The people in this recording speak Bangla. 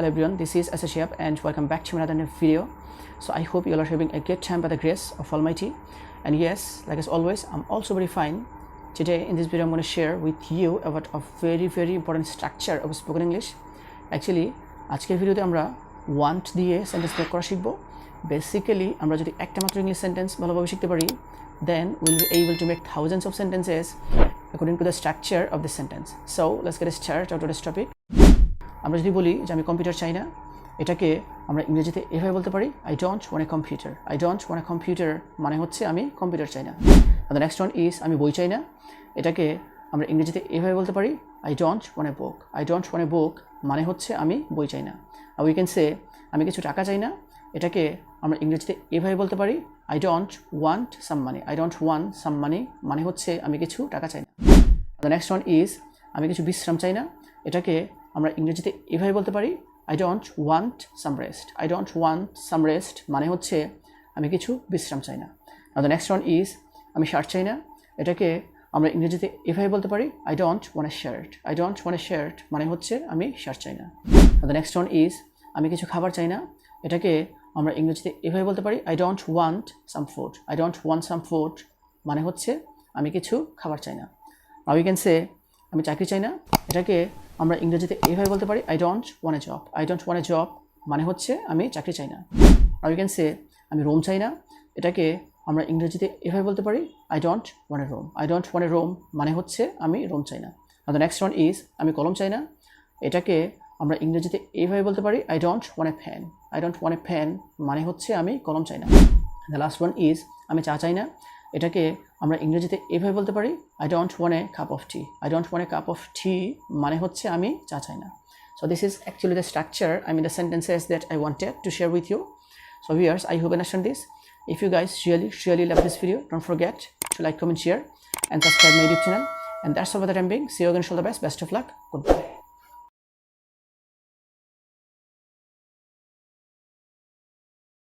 Hello everyone, this is Shihab and welcome back to another new video. So I hope you all are having a good time by the grace of Almighty. And yes, like as always, I'm also very fine. Today in this video I'm going to share with you about a very important structure of spoken English. Actually, আজকের ভিডিওতে আমরা want দিয়ে সেন্টেন্স মেক করা শিখব। বেসিক্যালি আমরা যদি একটা মাত্র ইংলিশ সেন্টেন্স ভালোভাবে শিখতে পারি, then we'll be able to make thousands of sentences according to the structure of the sentence. So let's get started out of this topic. আমরা যদি বলি যে আমি কম্পিউটার চাই না, এটাকে আমরা ইংরেজিতে এভাবে বলতে পারি I don't want a computer. I don't want a computer মানে হচ্ছে আমি কম্পিউটার চাই না। দ্য নেক্সট ওয়ান ইজ আমি বই চাই না, এটাকে আমরা ইংরেজিতে এভাবে বলতে পারি I don't want a book. I don't want a book মানে হচ্ছে আমি বই চাই না। আর উই ক্যান সে আমি কিছু টাকা চাই না, এটাকে আমরা ইংরেজিতে এভাবে বলতে পারি I don't want some money. I don't want some money মানে হচ্ছে আমি কিছু টাকা চাই না। দ্য নেক্সট ওয়ান ইজ আমি কিছু বিশ্রাম চাই না, এটাকে আমরা ইংরেজিতে এভাবে বলতে পারি I don't want some rest. I don't want some rest মানে হচ্ছে আমি কিছু বিশ্রাম চাই না। দ্য নেক্সট ওয়ান ইজ আমি শার্ট চাই না, এটাকে আমরা ইংরেজিতে এভাবে বলতে পারি I don't want A shirt. I don't want A shirt মানে হচ্ছে আমি শার্ট চাই না। দ্য নেক্সট ওয়ান ইজ আমি কিছু খাবার চাই না, এটাকে আমরা ইংরেজিতে এভাবে বলতে পারি I don't want some food. I don't want some food মানে হচ্ছে আমি কিছু খাবার চাই না। আর উই ক্যান সে আমি চাকরি চাই না, এটাকে আমরা ইংরেজিতে এভাবে বলতে পারি I don't want A job. I don't want A job মানে হচ্ছে আমি চাকরি চাই না। আর উই ক্যান সে আমি রুম চাই না, এটাকে আমরা ইংরেজিতে এভাবে বলতে পারি I don't want A room. I don't want A room মানে হচ্ছে আমি রুম চাই না। Are the next one is আমি কলম চাই না, এটাকে আমরা ইংরেজিতে এইভাবে বলতে পারি I don't want A fan. I don't want A fan মানে হচ্ছে আমি কলম চাই না। দ্য লাস্ট ওয়ান ইজ আমি চা চাই না, এটাকে আমরা ইংরেজিতে এভাবে বলতে পারি I don't want a cup of tea. I don't want a cup of tea মানে হচ্ছে আমি চা চাই না। So this is actually the structure, the sentences that I wanted to share with you. So viewers, I hope you understand this. If you guys really love this video, don't forget to like, comment, share and subscribe my YouTube channel. And that's all for the time being. See you again. All the best of luck. Goodbye.